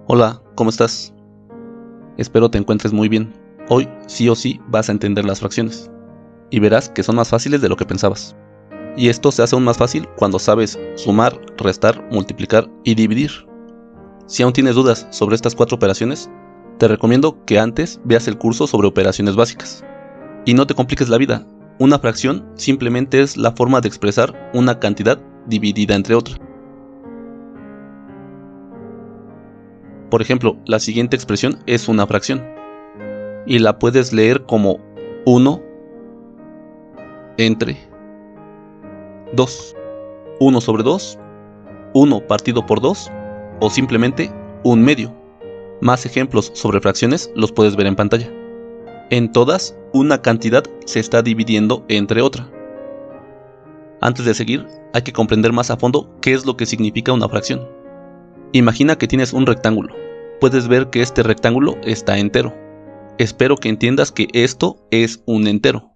Hola, ¿cómo estás? Espero te encuentres muy bien. Hoy sí o sí vas a entender las fracciones y verás que son más fáciles de lo que pensabas. Y esto se hace aún más fácil cuando sabes sumar, restar, multiplicar y dividir. Si aún tienes dudas sobre estas 4 operaciones, te recomiendo que antes veas el curso sobre operaciones básicas. Y no te compliques la vida. Una fracción simplemente es la forma de expresar una cantidad dividida entre otra. Por ejemplo, la siguiente expresión es una fracción y la puedes leer como 1 entre 2, 1 sobre 2, 1 partido por 2 o simplemente un medio. Más ejemplos sobre fracciones los puedes ver en pantalla. En todas, una cantidad se está dividiendo entre otra. Antes de seguir, hay que comprender más a fondo qué es lo que significa una fracción. Imagina que tienes un rectángulo. Puedes ver que este rectángulo está entero. Espero que entiendas que esto es un entero.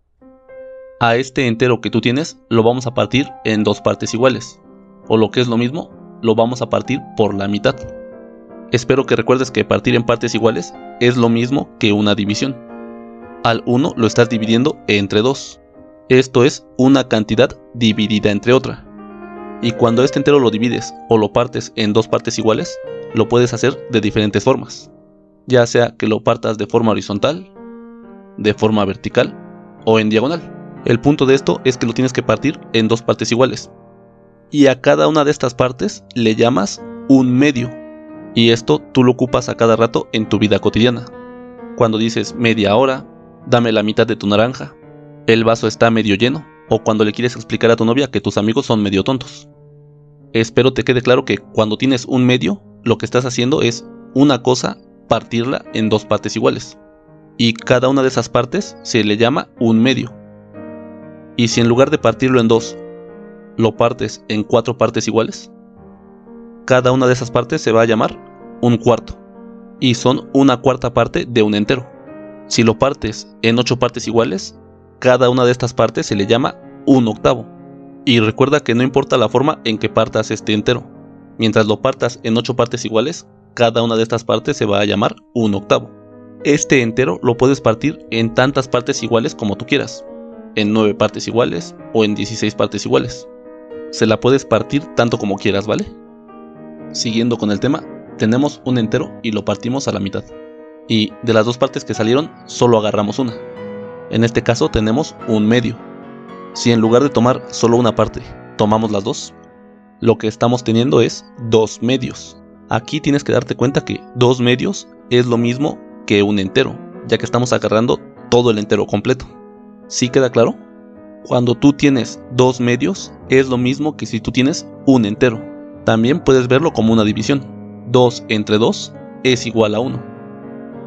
A este entero que tú tienes lo vamos a partir en 2 partes iguales, o lo que es lo mismo, lo vamos a partir por la mitad. Espero que recuerdes que partir en partes iguales es lo mismo que una división. Al 1 lo estás dividiendo entre 2. Esto es una cantidad dividida entre otra. Y cuando este entero lo divides o lo partes en 2 partes iguales, lo puedes hacer de diferentes formas. Ya sea que lo partas de forma horizontal, de forma vertical o en diagonal. El punto de esto es que lo tienes que partir en 2 partes iguales. Y a cada una de estas partes le llamas un medio. Y esto tú lo ocupas a cada rato en tu vida cotidiana. Cuando dices media hora, dame la mitad de tu naranja, el vaso está medio lleno, o cuando le quieres explicar a tu novia que tus amigos son medio tontos. Espero te quede claro que cuando tienes un medio, lo que estás haciendo es una cosa partirla en 2 partes iguales. Y cada una de esas partes se le llama un medio. Y si en lugar de partirlo en 2, lo partes en 4 partes iguales, cada una de esas partes se va a llamar un cuarto. Y son una cuarta parte de un entero. Si lo partes en 8 partes iguales, cada una de estas partes se le llama un octavo. Y recuerda que no importa la forma en que partas este entero. Mientras lo partas en 8 partes iguales, cada una de estas partes se va a llamar un octavo. Este entero lo puedes partir en tantas partes iguales como tú quieras. En 9 partes iguales o en 16 partes iguales. Se la puedes partir tanto como quieras, ¿vale? Siguiendo con el tema, tenemos un entero y lo partimos a la mitad. Y de las 2 partes que salieron, solo agarramos una. En este caso tenemos un medio. Si en lugar de tomar solo una parte, tomamos las 2, lo que estamos teniendo es 2 medios. Aquí tienes que darte cuenta que 2 medios es lo mismo que un entero, ya que estamos agarrando todo el entero completo. ¿Sí queda claro? Cuando tú tienes 2 medios, es lo mismo que si tú tienes un entero. También puedes verlo como una división. 2 entre 2 es igual a 1.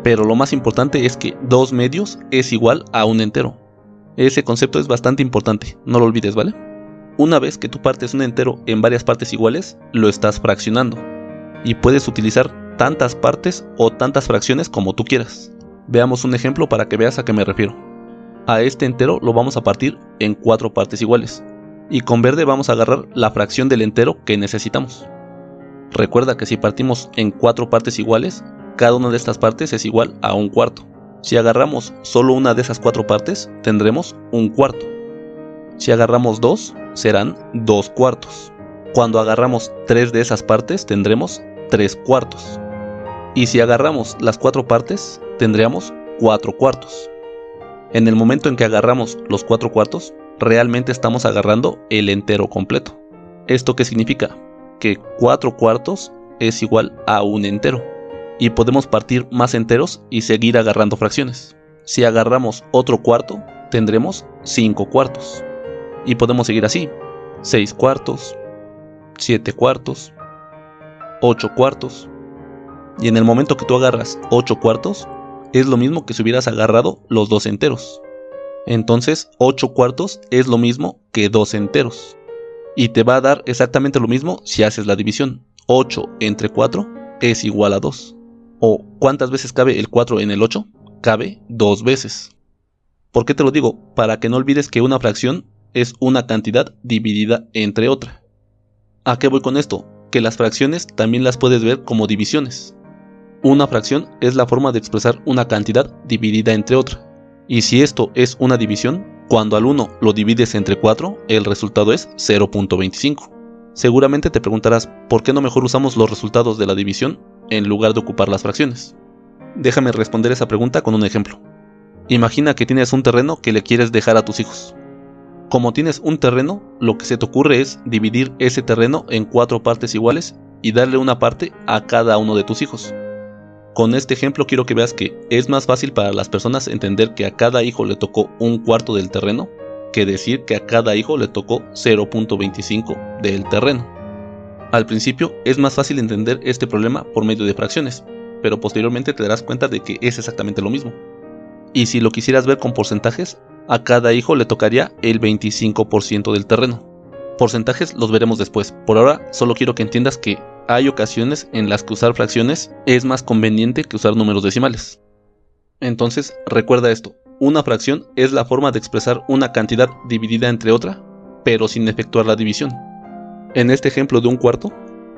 Pero lo más importante es que 2 medios es igual a un entero. Ese concepto es bastante importante, no lo olvides, ¿vale? Una vez que tú partes un entero en varias partes iguales, lo estás fraccionando. Y puedes utilizar tantas partes o tantas fracciones como tú quieras. Veamos un ejemplo para que veas a qué me refiero. A este entero lo vamos a partir en 4 partes iguales. Y con verde vamos a agarrar la fracción del entero que necesitamos. Recuerda que si partimos en 4 partes iguales, cada una de estas partes es igual a un cuarto. Si agarramos solo una de esas 4 partes, tendremos un cuarto. Si agarramos 2, serán 2 cuartos. Cuando agarramos 3 de esas partes, tendremos 3 cuartos. Y si agarramos las 4 partes, tendríamos 4 cuartos. En el momento en que agarramos los 4 cuartos, realmente estamos agarrando el entero completo. ¿Esto qué significa? Que 4 cuartos es igual a un entero. Y podemos partir más enteros y seguir agarrando fracciones. Si agarramos otro cuarto, tendremos 5 cuartos. Y podemos seguir así: 6 cuartos, 7 cuartos, 8 cuartos. Y en el momento que tú agarras 8 cuartos, es lo mismo que si hubieras agarrado los 2 enteros. Entonces 8 cuartos es lo mismo que 2 enteros. Y te va a dar exactamente lo mismo si haces la división. 8 entre 4 es igual a 2. ¿O cuántas veces cabe el 4 en el 8? Cabe 2 veces. ¿Por qué te lo digo? Para que no olvides que una fracción es una cantidad dividida entre otra. ¿A qué voy con esto? Que las fracciones también las puedes ver como divisiones. Una fracción es la forma de expresar una cantidad dividida entre otra. Y si esto es una división, cuando al 1 lo divides entre 4, el resultado es 0.25. Seguramente te preguntarás, ¿por qué no mejor usamos los resultados de la división en lugar de ocupar las fracciones? Déjame responder esa pregunta con un ejemplo. Imagina que tienes un terreno que le quieres dejar a tus hijos. Como tienes un terreno, lo que se te ocurre es dividir ese terreno en 4 partes iguales y darle una parte a cada uno de tus hijos. Con este ejemplo quiero que veas que es más fácil para las personas entender que a cada hijo le tocó un cuarto del terreno que decir que a cada hijo le tocó 0.25 del terreno. Al principio es más fácil entender este problema por medio de fracciones, pero posteriormente te darás cuenta de que es exactamente lo mismo. Y si lo quisieras ver con porcentajes, a cada hijo le tocaría el 25% del terreno. Porcentajes los veremos después. Por ahora solo quiero que entiendas que hay ocasiones en las que usar fracciones es más conveniente que usar números decimales. Entonces, recuerda esto. Una fracción es la forma de expresar una cantidad dividida entre otra, pero sin efectuar la división. En este ejemplo de un cuarto,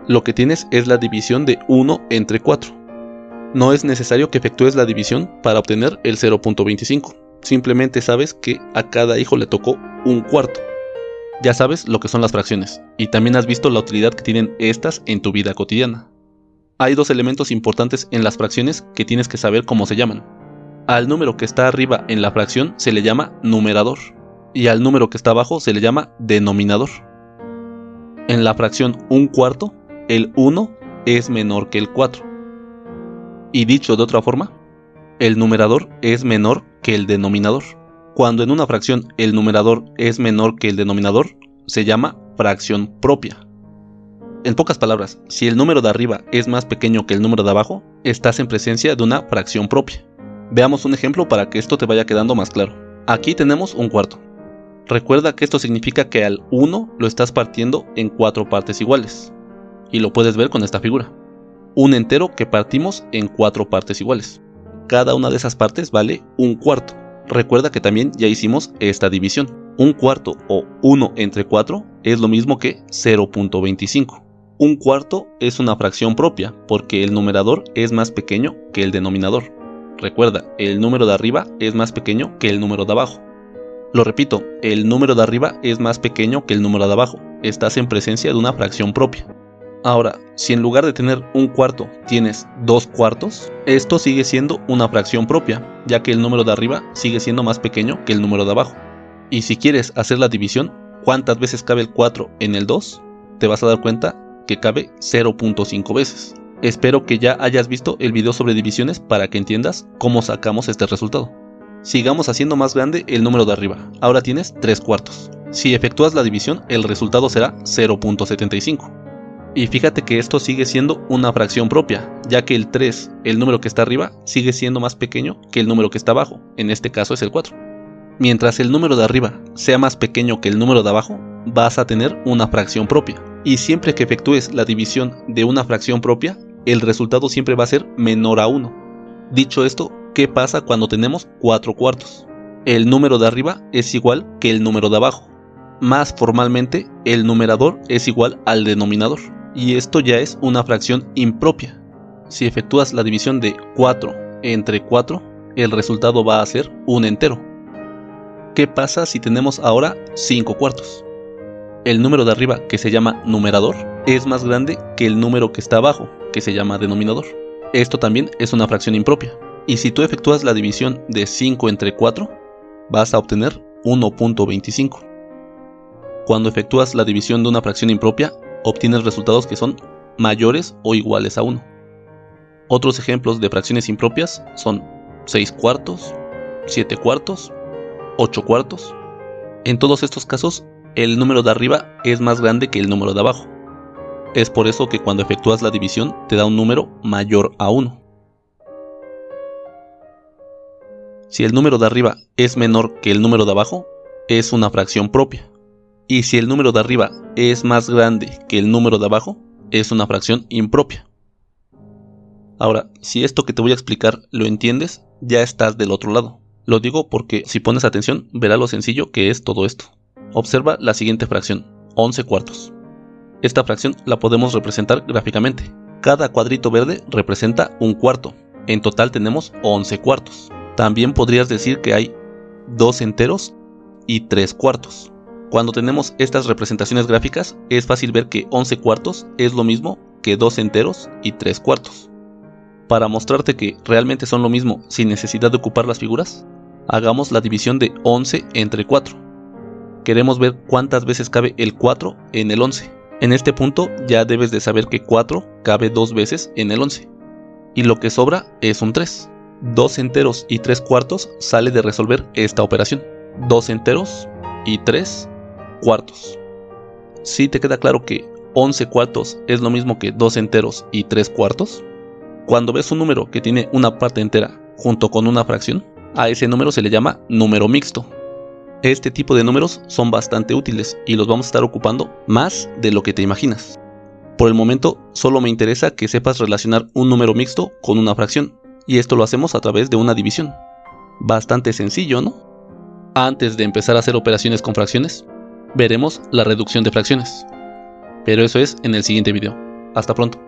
lo que tienes es la división de 1 entre 4. No es necesario que efectúes la división para obtener el 0.25. Simplemente sabes que a cada hijo le tocó un cuarto. Ya sabes lo que son las fracciones, y también has visto la utilidad que tienen estas en tu vida cotidiana. Hay 2 elementos importantes en las fracciones que tienes que saber cómo se llaman. Al número que está arriba en la fracción se le llama numerador, y al número que está abajo se le llama denominador. En la fracción un cuarto, el 1 es menor que el 4. Y dicho de otra forma, el numerador es menor que el denominador. Cuando en una fracción el numerador es menor que el denominador, se llama fracción propia. En pocas palabras, si el número de arriba es más pequeño que el número de abajo, estás en presencia de una fracción propia. Veamos un ejemplo para que esto te vaya quedando más claro. Aquí tenemos un cuarto. Recuerda que esto significa que al 1 lo estás partiendo en 4 partes iguales. Y lo puedes ver con esta figura. Un entero que partimos en 4 partes iguales. Cada una de esas partes vale un cuarto. Recuerda que también ya hicimos esta división. Un cuarto o 1 entre 4 es lo mismo que 0.25. Un cuarto es una fracción propia porque el numerador es más pequeño que el denominador. Recuerda, el número de arriba es más pequeño que el número de abajo. Lo repito, el número de arriba es más pequeño que el número de abajo. Estás en presencia de una fracción propia. Ahora, si en lugar de tener un cuarto tienes 2 cuartos, esto sigue siendo una fracción propia, ya que el número de arriba sigue siendo más pequeño que el número de abajo. Y si quieres hacer la división, ¿cuántas veces cabe el 4 en el 2? Te vas a dar cuenta que cabe 0.5 veces. Espero que ya hayas visto el video sobre divisiones para que entiendas cómo sacamos este resultado. Sigamos haciendo más grande el número de arriba. Ahora tienes 3 cuartos. Si efectúas la división, el resultado será 0.75. Y fíjate que esto sigue siendo una fracción propia, ya que el 3, el número que está arriba, sigue siendo más pequeño que el número que está abajo, en este caso es el 4. Mientras el número de arriba sea más pequeño que el número de abajo, vas a tener una fracción propia. Y siempre que efectúes la división de una fracción propia, el resultado siempre va a ser menor a 1. Dicho esto, ¿qué pasa cuando tenemos 4 cuartos? El número de arriba es igual que el número de abajo. Más formalmente, el numerador es igual al denominador. Y esto ya es una fracción impropia. Si efectúas la división de 4 entre 4, el resultado va a ser un entero. ¿Qué pasa si tenemos ahora 5 cuartos? El número de arriba, que se llama numerador, es más grande que el número que está abajo, que se llama denominador. Esto también es una fracción impropia. Y si tú efectúas la división de 5 entre 4, vas a obtener 1.25. Cuando efectúas la división de una fracción impropia, obtienes resultados que son mayores o iguales a 1. Otros ejemplos de fracciones impropias son 6 cuartos, 7 cuartos, 8 cuartos. En todos estos casos, el número de arriba es más grande que el número de abajo. Es por eso que cuando efectúas la división te da un número mayor a 1. Si el número de arriba es menor que el número de abajo, es una fracción propia. Y si el número de arriba es más grande que el número de abajo, es una fracción impropia. Ahora, si esto que te voy a explicar lo entiendes, ya estás del otro lado. Lo digo porque si pones atención, verás lo sencillo que es todo esto. Observa la siguiente fracción, 11 cuartos. Esta fracción la podemos representar gráficamente. Cada cuadrito verde representa un cuarto. En total tenemos 11 cuartos. También podrías decir que hay 2 enteros y 3 cuartos. Cuando tenemos estas representaciones gráficas, es fácil ver que 11 cuartos es lo mismo que 2 enteros y 3 cuartos. Para mostrarte que realmente son lo mismo sin necesidad de ocupar las figuras, hagamos la división de 11 entre 4. Queremos ver cuántas veces cabe el 4 en el 11. En este punto ya debes de saber que 4 cabe 2 veces en el 11. Y lo que sobra es un 3. 2 enteros y 3 cuartos sale de resolver esta operación. 2 enteros y 3 cuartos. ¿Sí te queda claro que 11 cuartos es lo mismo que 2 enteros y 3 cuartos? Cuando ves un número que tiene una parte entera junto con una fracción, a ese número se le llama número mixto. Este tipo de números son bastante útiles y los vamos a estar ocupando más de lo que te imaginas. Por el momento, solo me interesa que sepas relacionar un número mixto con una fracción, y esto lo hacemos a través de una división. Bastante sencillo, ¿no? Antes de empezar a hacer operaciones con fracciones, veremos la reducción de fracciones. Pero eso es en el siguiente video. Hasta pronto.